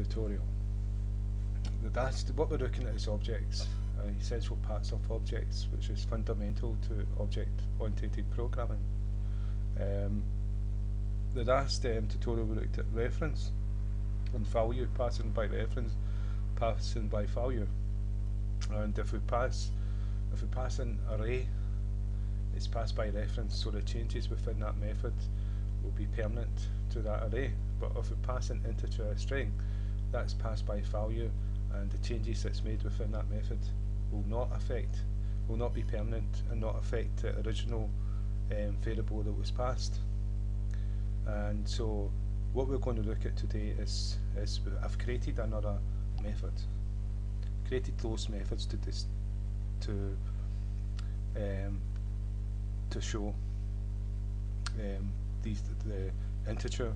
tutorial. What we're looking at is objects, essential parts of objects, which is fundamental to object-oriented programming. The last tutorial we looked at reference and value, passing by reference, passing by value. And if we pass an array, it's passed by reference, so the changes within that method will be permanent to that array. But if we pass an integer or a string, that's passed by value, and the changes that's made within that method will not be permanent and not affect the original variable that was passed. And so what we're going to look at today is I've created another method. Created those methods to show the integer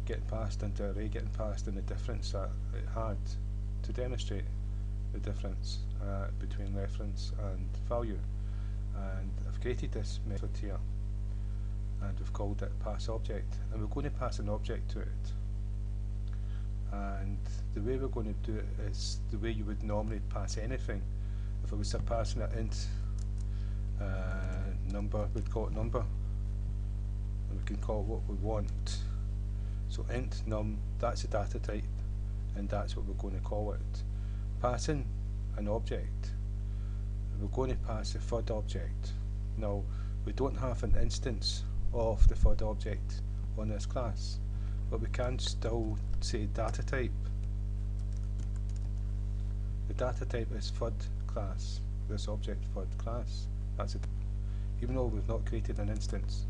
getting passed into array getting passed, and the difference that it had, to demonstrate the difference between reference and value. And I've created this method here, and we've called it passObject, and we're going to pass an object to it. And the way we're going to do it is the way you would normally pass anything. If I was passing an int number, we'd call it number, and we can call it what we want. So int num, that's a data type, and that's what we're going to call it. Passing an object, we're going to pass the third object. Now, we don't have an instance of the third object on this class, but we can still say data type. The data type is third class, this object third class. That's it, even though we've not created an instance.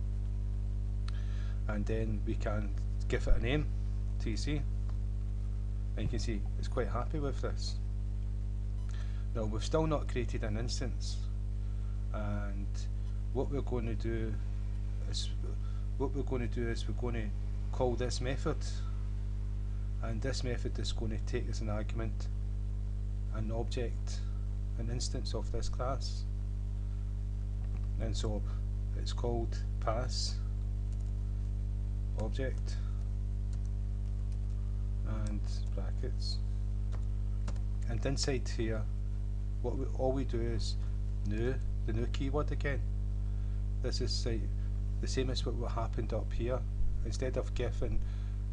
And then we can give it a name, TC, and you can see it's quite happy with this. Now, we've still not created an instance, and what we're going to do is we're going to call this method, and this method is going to take as an argument an object, an instance of this class, and so it's called pass object and brackets, and inside here all we do is the new keyword again. This is the same as what happened up here. Instead of giving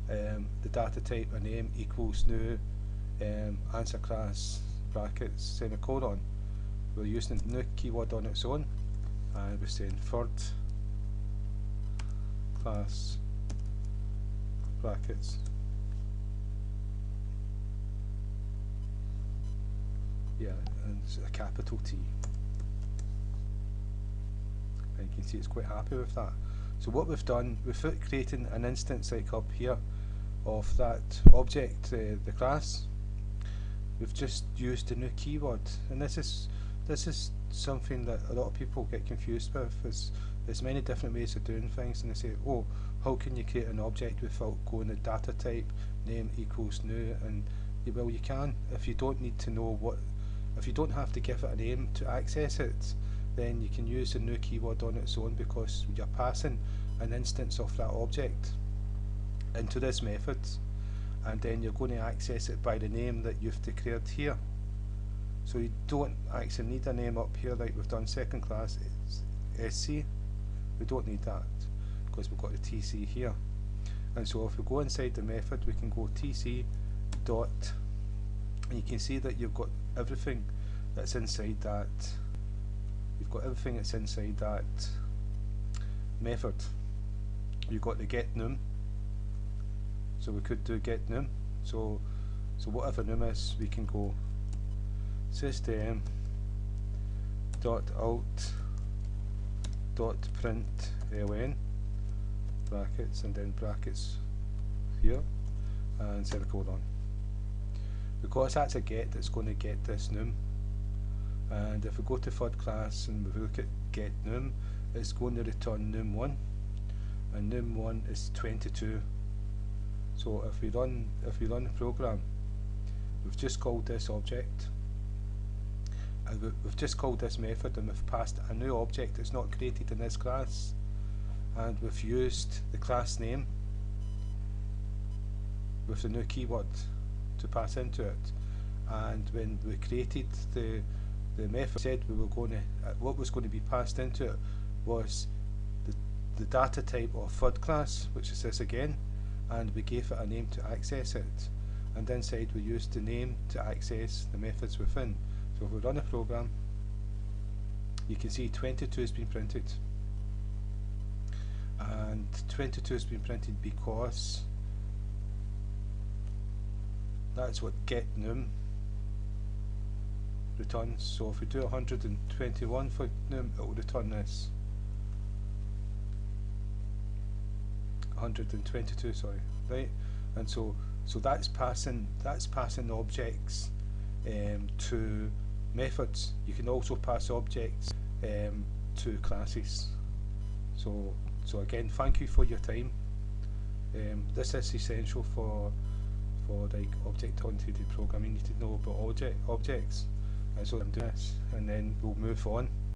the data type a name equals new answer class brackets semicolon, we're using the new keyword on its own, and we're saying third class brackets, and it's a capital T, and you can see it's quite happy with that. So what we've done, without creating an instance like up here of that object, the class, we've just used the new keyword. And this is something that a lot of people get confused with. There's many different ways of doing things, and they say, oh, how can you create an object without going the data type name equals new? And well, you can if you don't need to know if you don't have to give it a name to access it. Then you can use the new keyword on its own, because you're passing an instance of that object into this method, and then you're going to access it by the name that you've declared here. So you don't actually need a name up here like we've done second class SC. We don't need that because we've got the TC here. And so if we go inside the method, we can go TC dot, and you can see that you've got everything that's inside that. You've got everything that's inside that method. You've got the get num, so we could do get num. So whatever num is, we can go system dot out dot print ln brackets, and then brackets here and semicolon. Because that's a get, it's going to get this num. And if we go to third class and we look at get num, it's going to return num1, and num1 is 22. So if we run the program, we've just called this object, and we've just called this method, and we've passed a new object that's not created in this class, and we've used the class name with the new keyword, to pass into it. And when we created the method, said we were going to what was going to be passed into it was the data type of third class, which is this again, and we gave it a name to access it. And inside we used the name to access the methods within. So if we run a program, you can see 22 has been printed, and 22 has been printed because that's what getNum returns. So if we do 121 for num, it will return this. 122, sorry, right? And so that's passing objects to methods. You can also pass objects to classes. So again, thank you for your time. This is essential for like object-oriented programming. You need to know about objects. And so I'm doing this, and then we'll move on.